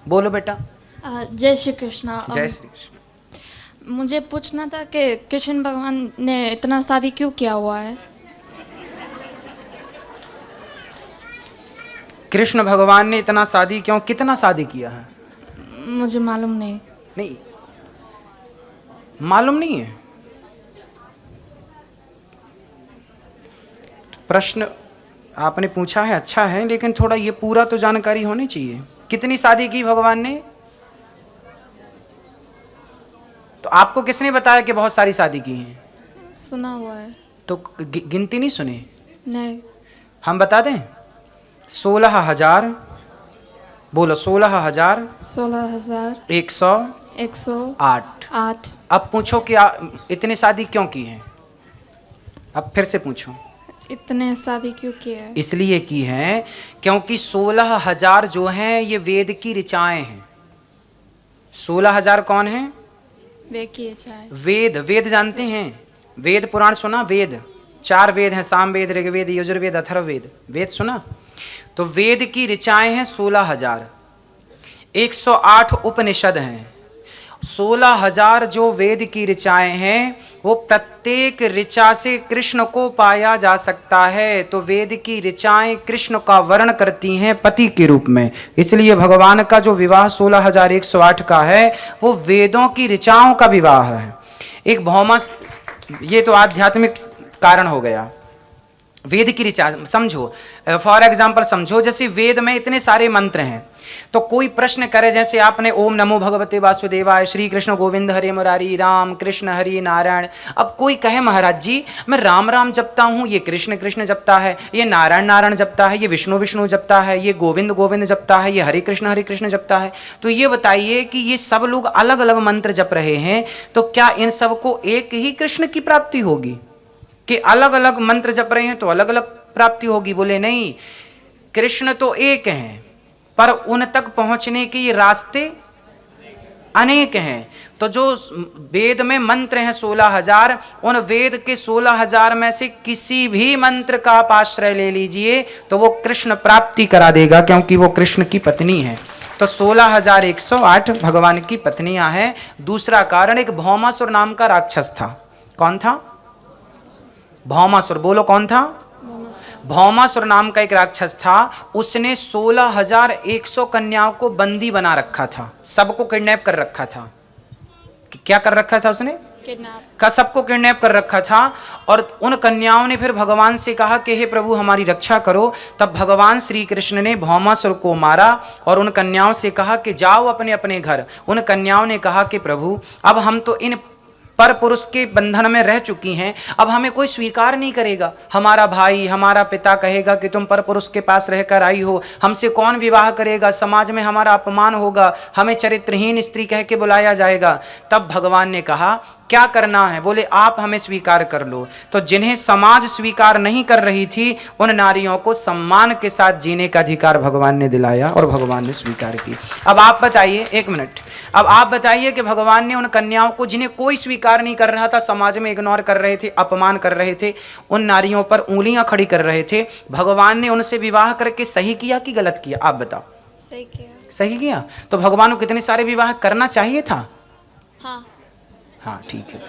बोलो बेटा। जय श्री कृष्णा। जय श्री कृष्ण। मुझे पूछना था कि कृष्ण भगवान ने इतना शादी क्यों किया हुआ है? कृष्ण भगवान ने इतना शादी क्यों, कितना शादी किया है? मुझे मालूम नहीं। नहीं मालूम नहीं है? प्रश्न आपने पूछा है, अच्छा है, लेकिन थोड़ा ये पूरा तो जानकारी होनी चाहिए। कितनी शादी की भगवान ने? तो आपको किसने बताया कि बहुत सारी शादी की हैं? सुना हुआ है। तो गिनती नहीं सुनी? नहीं। हम बता दें? 16,000। बोलो 16,000 108। अब पूछो कि इतने शादी क्यों की हैं? अब फिर से पूछो। इतने शादी क्यों किए है? इसलिए की है क्योंकि 16,000 जो हैं ये वेद की ऋचाएं हैं। 16,000 कौन है? वेद। वेद जानते हैं? वेद पुराण सुना? वेद 4 वेद हैं, सामवेद, ऋग्वेद, यजुर्वेद, अथर्ववेद। वेद सुना? तो वेद की ऋचाएं हैं 16,000। 108 उपनिषद हैं। 16,000 जो वेद की ऋचाएं हैं वो प्रत्येक ऋचा से कृष्ण को पाया जा सकता है। तो वेद की ऋचाएं कृष्ण का वर्ण करती हैं पति के रूप में। इसलिए भगवान का जो विवाह 16,108 का है वो वेदों की ऋचाओं का विवाह है। एक भौमा, ये तो आध्यात्मिक कारण हो गया। वेद की ऋचा समझो, फॉर एग्जाम्पल समझो, जैसे वेद में इतने सारे मंत्र हैं, तो कोई प्रश्न करे, जैसे आपने ओम नमो भगवते वासुदेवाय, श्री कृष्ण गोविंद हरे मुरारी, राम कृष्ण हरि नारायण। अब कोई कहे महाराज जी मैं राम राम जपता हूँ, ये कृष्ण कृष्ण जपता है, ये नारायण नारायण जपता है, ये विष्णु विष्णु जपता है, ये गोविंद गोविंद जपता है, ये हरे कृष्ण जपता है, तो ये बताइए कि ये सब लोग अलग अलग मंत्र जप रहे हैं, तो क्या इन सबको एक ही कृष्ण की प्राप्ति होगी कि अलग अलग मंत्र जप रहे हैं तो अलग अलग प्राप्ति होगी? बोले नहीं, कृष्ण तो एक हैं पर उन तक पहुंचने के ये रास्ते अनेक हैं। तो जो वेद में मंत्र हैं 16,000, उन वेद के 16,000 में से किसी भी मंत्र का आप आश्रय ले लीजिए तो वो कृष्ण प्राप्ति करा देगा, क्योंकि वो कृष्ण की पत्नी है। तो 16,108 भगवान की पत्नियां हैं। दूसरा कारण, एक भौमासुर नाम का राक्षस था। कौन था? भौमासुर। बोलो कौन था? भौमासुर नाम का एक राक्षस था। उसने 16,100 कन्याओं को बंदी बना रखा था, सबको किडनैप कर रखा था। क्या कर रखा था उसने? का सबको किडनैप कर रखा था। और उन कन्याओं ने फिर भगवान से कहा कि हे प्रभु हमारी रक्षा करो। तब भगवान श्री कृष्ण ने भौमासुर को मारा और उन कन्याओं से कहा कि जाओ अपने अपने घर। उन कन्याओं ने कहा कि प्रभु अब हम तो इन पर पुरुष के बंधन में रह चुकी हैं, अब हमें कोई स्वीकार नहीं करेगा। हमारा भाई, हमारा पिता कहेगा कि तुम पर पुरुष के पास रहकर आई हो, हमसे कौन विवाह करेगा, समाज में हमारा अपमान होगा, हमें चरित्रहीन स्त्री कह के बुलाया जाएगा। तब भगवान ने कहा क्या करना है? बोले आप हमें स्वीकार कर लो। तो जिन्हें समाज स्वीकार नहीं कर रही थी उन नारियों को सम्मान के साथ जीने का अधिकार भगवान ने दिलाया और भगवान ने स्वीकार की। अब आप बताइए, एक मिनट, अब आप बताइए कि भगवान ने उन कन्याओं को जिन्हें कोई स्वीकार नहीं कर रहा था, समाज में इग्नोर कर रहे थे, अपमान कर रहे थे, उन नारियों पर उंगलियां खड़ी कर रहे थे, भगवान ने उनसे विवाह करके सही किया कि गलत किया? आप बताओ। सही किया। सही किया। तो भगवान को कितने सारे विवाह करना चाहिए था? हाँ। हाँ ठीक है।